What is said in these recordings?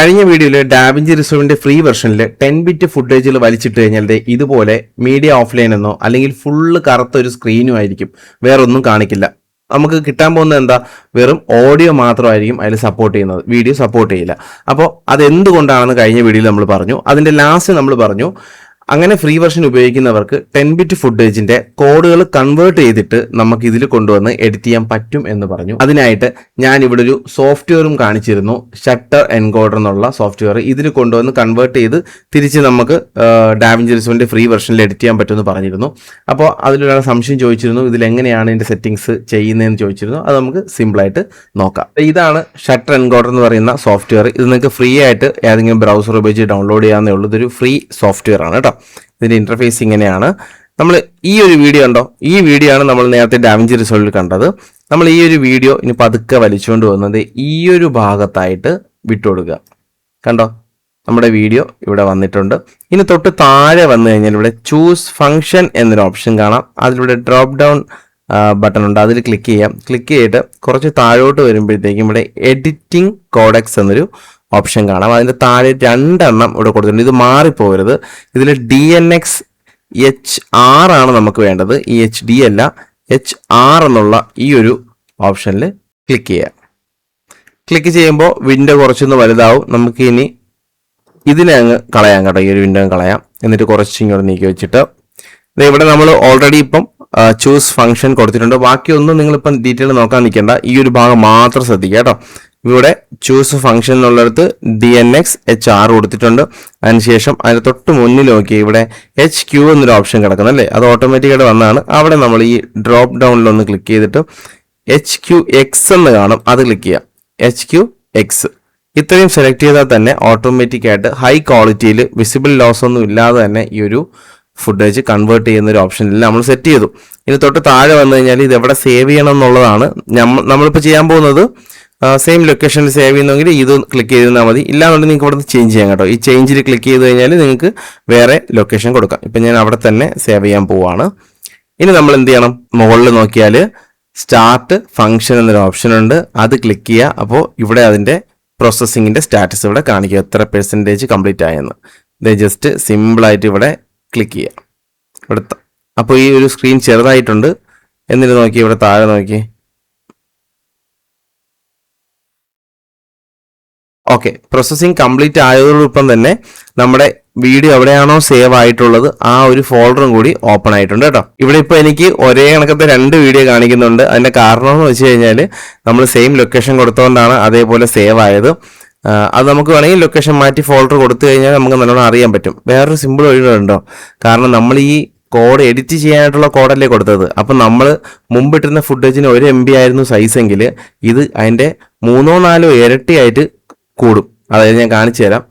കഴിഞ്ഞ വീഡിയോയിൽ da Vinci റിസോൾവിന്റെ free വെർഷനിൽ 10 bit ഫുട്ടേജുകൾ വലിച്ചിട്ട് കഴിഞ്ഞാൽ ഇതുപോലെ മീഡിയ ഓഫ്ലൈൻ എന്നോ അല്ലെങ്കിൽ ഫുള്ള് കറുത്ത ഒരു സ്ക്രീനും ആയിരിക്കും, വേറൊന്നും കാണിക്കില്ല. നമുക്ക് കിട്ടാൻ പോകുന്നത് എന്താ, വെറും ഓഡിയോ മാത്രമായിരിക്കും അതിൽ സപ്പോർട്ട് ചെയ്യുന്നത്, വീഡിയോ സപ്പോർട്ട് ചെയ്യില്ല. അപ്പോൾ അതെന്തുകൊണ്ടാണെന്ന് കഴിഞ്ഞ വീഡിയോയിൽ നമ്മൾ പറഞ്ഞു. അതിന്റെ ലാസ്റ്റ് നമ്മൾ പറഞ്ഞു അങ്ങനെ ഫ്രീ വെർഷൻ ഉപയോഗിക്കുന്നവർക്ക് 10 ബിറ്റ് ഫുട്ടേജിന്റെ കോഡുകൾ കൺവേർട്ട് ചെയ്തിട്ട് നമുക്ക് ഇതിൽ കൊണ്ടുവന്ന് എഡിറ്റ് ചെയ്യാൻ പറ്റും എന്ന് പറഞ്ഞു. അതിനായിട്ട് ഞാൻ ഇവിടെ ഒരു സോഫ്റ്റ്വെയറും കാണിച്ചിരുന്നു, ഷട്ടർ എൻകോഡർ എന്നുള്ള സോഫ്റ്റ്വെയർ. ഇതിൽ കൊണ്ടുവന്ന് കൺവേർട്ട് ചെയ്ത് തിരിച്ച് നമുക്ക് ഡാവിഞ്ചി റിസോൾവിന്റെ ഫ്രീ വെർഷനിൽ എഡിറ്റ് ചെയ്യാൻ പറ്റുമെന്ന് പറഞ്ഞിരുന്നു. അപ്പോൾ അതിലൊരാൾ സംശയം ചോദിച്ചിരുന്നു, ഇതിലെങ്ങനെയാണ് ഇതിന്റെ സെറ്റിംഗ്സ് ചെയ്യുന്നതെന്ന് ചോദിച്ചിരുന്നു. അത് നമുക്ക് സിമ്പിളായിട്ട് നോക്കാം. ഇതാണ് ഷട്ടർ എൻകോഡർ എന്ന് പറയുന്ന സോഫ്റ്റ്വെയർ. ഇത് നിങ്ങൾക്ക് ഫ്രീ ആയിട്ട് ഏതെങ്കിലും ബ്രൗസർ ഉപയോഗിച്ച് ഡൗൺലോഡ് ചെയ്യാവുന്നേ ഉള്ളൂ. ഇതൊരു ഫ്രീ സോഫ്റ്റ്വെയർ ആണ് കേട്ടോ. ഇതിന്റെ ഇന്റർഫേസ് ഇങ്ങനെയാണ്. നമ്മൾ ഈ ഒരു വീഡിയോ ഉണ്ടോ, ഈ വീഡിയോ ആണ് നമ്മൾ നേരത്തെ ഡാവിഞ്ചി റിസോൾവിൽ കണ്ടത്. നമ്മൾ ഈ ഒരു വീഡിയോ ഇനി പതുക്കെ വലിച്ചുകൊണ്ട് വന്നത് ഈ ഒരു ഭാഗത്തായിട്ട് വിട്ടുകൊടുക്കുക. കണ്ടോ, നമ്മുടെ വീഡിയോ ഇവിടെ വന്നിട്ടുണ്ട്. ഇനി തൊട്ട് താഴെ വന്നു കഴിഞ്ഞാൽ ഇവിടെ ചൂസ് ഫംഗ്ഷൻ എന്നൊരു ഓപ്ഷൻ കാണാം. അതിലൂടെ ഡ്രോപ്പ് ഡൗൺ ബട്ടൺ ഉണ്ട്, അതിൽ ക്ലിക്ക് ചെയ്യാം. ക്ലിക്ക് ചെയ്തിട്ട് കുറച്ച് താഴോട്ട് വരുമ്പോഴത്തേക്കും ഇവിടെ എഡിറ്റിംഗ് കോഡെക്സ് എന്നൊരു ഓപ്ഷൻ കാണാം. അതിൻ്റെ താഴെ 2 എണ്ണം ഇവിടെ കൊടുത്തിട്ടുണ്ട്. ഇത് മാറിപ്പോകരുത്. ഇതിൽ DNX HR ആണ് നമുക്ക് വേണ്ടത്, ഈ HD അല്ല, HR എന്നുള്ള ഈ ഒരു ഓപ്ഷനിൽ ക്ലിക്ക് ചെയ്യാം. ക്ലിക്ക് ചെയ്യുമ്പോൾ വിൻഡോ കുറച്ചൊന്ന് വലുതാവും. നമുക്ക് ഇനി ഇതിനെ അങ്ങ് കളയാം കേട്ടോ, ഈ ഒരു വിൻഡോ കളയാം. എന്നിട്ട് കുറച്ച് ഇങ്ങോട്ട് നീക്കി വെച്ചിട്ട് ഇവിടെ നമ്മൾ ഓൾറെഡി ഇപ്പം ചൂസ് ഫംഗ്ഷൻ കൊടുത്തിട്ടുണ്ട്. ബാക്കിയൊന്നും നിങ്ങളിപ്പം ഡീറ്റെയിൽ നോക്കാൻ നിൽക്കേണ്ട, ഈ ഒരു ഭാഗം മാത്രം ശ്രദ്ധിക്കുക കേട്ടോ. ഇവിടെ ചൂസ് ഫംഗ്ഷൻ എന്നുള്ളിടത്ത് DNX HR കൊടുത്തിട്ടുണ്ട്. അതിനുശേഷം അതിന് തൊട്ട് മുന്നിൽ നോക്കി ഇവിടെ HQ എന്നൊരു ഓപ്ഷൻ കിടക്കുന്നല്ലേ, അത് ഓട്ടോമാറ്റിക്കായിട്ട് വന്നതാണ്. അവിടെ നമ്മൾ ഈ ഡ്രോപ്പ് ഡൗണിലൊന്ന് ക്ലിക്ക് ചെയ്തിട്ട് HQX എന്ന് കാണും, അത് ക്ലിക്ക് ചെയ്യാം. HQX ഇത്രയും സെലക്ട് ചെയ്താൽ തന്നെ ഓട്ടോമാറ്റിക്കായിട്ട് ഹൈ ക്വാളിറ്റിയിൽ വിസിബിൾ ലോസ് ഒന്നും ഇല്ലാതെ തന്നെ ഈ ഒരു ഫുട്ടേജ് കൺവേർട്ട് ചെയ്യുന്ന ഒരു ഓപ്ഷനിൽ നമ്മൾ സെറ്റ് ചെയ്തു. ഇനി തൊട്ട് താഴെ വന്നു കഴിഞ്ഞാൽ ഇത് എവിടെ സേവ് ചെയ്യണം എന്നുള്ളതാണ്. നമ്മളിപ്പോൾ ചെയ്യാൻ പോകുന്നത് സെയിം ലൊക്കേഷനിൽ സേവ് ചെയ്യുന്നെങ്കിൽ ഇത് ക്ലിക്ക് ചെയ്താൽ മതി. ഇല്ലാന്നുണ്ടെങ്കിൽ നിങ്ങൾക്ക് ഇവിടെ ചേഞ്ച് ചെയ്യാം കേട്ടോ. ഈ ചേഞ്ചിൽ ക്ലിക്ക് ചെയ്ത് കഴിഞ്ഞാൽ നിങ്ങൾക്ക് വേറെ ലൊക്കേഷൻ കൊടുക്കാം. ഇപ്പം ഞാൻ അവിടെ തന്നെ സേവ് ചെയ്യാൻ പോവാണ്. ഇനി നമ്മൾ എന്ത് ചെയ്യണം, മുകളിൽ നോക്കിയാൽ സ്റ്റാർട്ട് ഫംഗ്ഷൻ എന്നൊരു ഓപ്ഷൻ ഉണ്ട്, അത് ക്ലിക്ക് ചെയ്യുക. അപ്പോൾ ഇവിടെ അതിൻ്റെ പ്രോസസ്സിങ്ങിൻ്റെ സ്റ്റാറ്റസ് ഇവിടെ കാണിക്കുക, എത്ര % കംപ്ലീറ്റ് ആയെന്ന്. ഇത് ജസ്റ്റ് സിമ്പിളായിട്ട് ഇവിടെ ക്ലിക്ക് ചെയ്യുക. ഇവിടുത്തെ അപ്പോൾ ഈ ഒരു സ്ക്രീൻ ചെറുതായിട്ടുണ്ട്. എന്നിട്ട് നോക്കി ഇവിടെ താഴെ നോക്കി, ഓക്കെ, പ്രോസസ്സിങ് കംപ്ലീറ്റ് ആയതോടൊപ്പം തന്നെ നമ്മുടെ വീഡിയോ എവിടെയാണോ സേവ് ആയിട്ടുള്ളത് ആ ഒരു ഫോൾഡറും കൂടി ഓപ്പൺ ആയിട്ടുണ്ട് കേട്ടോ. ഇവിടെ ഇപ്പോൾ എനിക്ക് ഒരേ കണക്കത്തെ 2 വീഡിയോ കാണിക്കുന്നുണ്ട്. അതിന്റെ കാരണം എന്ന് വെച്ച് കഴിഞ്ഞാൽ നമ്മൾ സെയിം ലൊക്കേഷൻ കൊടുത്തുകൊണ്ടാണ് അതേപോലെ സേവ് ആയത്. അത് നമുക്ക് വേണമെങ്കിൽ ലൊക്കേഷൻ മാറ്റി ഫോൾഡർ കൊടുത്തു കഴിഞ്ഞാൽ നമുക്ക് നല്ലോണം അറിയാൻ പറ്റും. വേറൊരു സിമ്പിൾ വഴിയുണ്ടോ, കാരണം നമ്മൾ ഈ കോഡ് എഡിറ്റ് ചെയ്യാനായിട്ടുള്ള കോഡല്ലേ കൊടുത്തത്. അപ്പം നമ്മൾ മുമ്പിട്ടിരുന്ന ഫുട്ടേജിന് 1 MB ആയിരുന്നു സൈസെങ്കിൽ ഇത് അതിൻ്റെ 3-4 ഇരട്ടിയായിട്ട് കൂടും. അതായത് ഞാൻ കാണിച്ചു തരാം.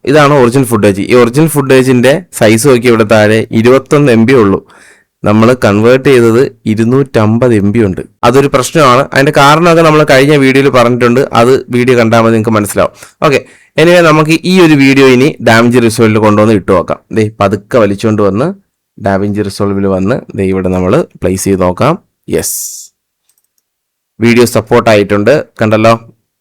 ഇതാണ് ഒറിജിനൽ ഫുട്ടേജ്. ഈ ഒറിജിനൽ ഫുട്ടേജിന്റെ സൈസ് നോക്കി ഇവിടെ താഴെ 21 MB ഉള്ളൂ. നമ്മൾ കൺവേർട്ട് ചെയ്തത് 250 MB ഉണ്ട്. അതൊരു പ്രശ്നമാണ്. അതിന്റെ കാരണമൊക്കെ നമ്മൾ കഴിഞ്ഞ വീഡിയോയിൽ പറഞ്ഞിട്ടുണ്ട്, അത് വീഡിയോ കണ്ടാൽ മതി, നിങ്ങൾക്ക് മനസ്സിലാവും. ഓക്കെ, എനിവേ നമുക്ക് ഈ ഒരു വീഡിയോ ഇനി ഡാവിഞ്ചി റിസോൾവിൽ കൊണ്ടുവന്ന് ഇട്ട് നോക്കാം. പതുക്കെ വലിച്ചുകൊണ്ട് വന്ന് ഡാവിഞ്ചി റിസോൾവിൽ വന്ന് ഇവിടെ നമ്മൾ പ്ലേസ് ചെയ്ത് നോക്കാം. യെസ്, വീഡിയോ സപ്പോർട്ട് ആയിട്ടുണ്ട്. കണ്ടല്ലോ,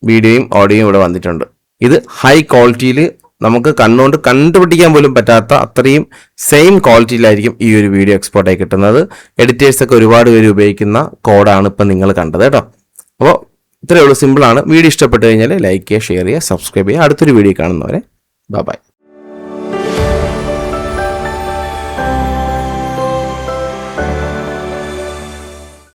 വീഡിയോയും ഓഡിയോയും ഇവിടെ വന്നിട്ടുണ്ട്. ഇത് ഹൈ ക്വാളിറ്റിയിൽ നമുക്ക് കണ്ണുകൊണ്ട് കണ്ടുപിടിക്കാൻ പോലും പറ്റാത്ത അത്രയും സെയിം ക്വാളിറ്റിയിലായിരിക്കും ഈ ഒരു വീഡിയോ എക്സ്പോർട്ടായി കിട്ടുന്നത്. എഡിറ്റേഴ്സൊക്കെ ഒരുപാട് പേര് ഉപയോഗിക്കുന്ന കോഡാണ് ഇപ്പം നിങ്ങൾ കണ്ടത് കേട്ടോ. അപ്പോൾ ഇത്രയേ ഉള്ളൂ, സിമ്പിളാണ്. വീഡിയോ ഇഷ്ടപ്പെട്ട് കഴിഞ്ഞാൽ ലൈക്ക് ചെയ്യുക, ഷെയർ ചെയ്യുക, സബ്സ്ക്രൈബ് ചെയ്യുക. അടുത്തൊരു വീഡിയോ കാണുന്നവരെ ബൈ.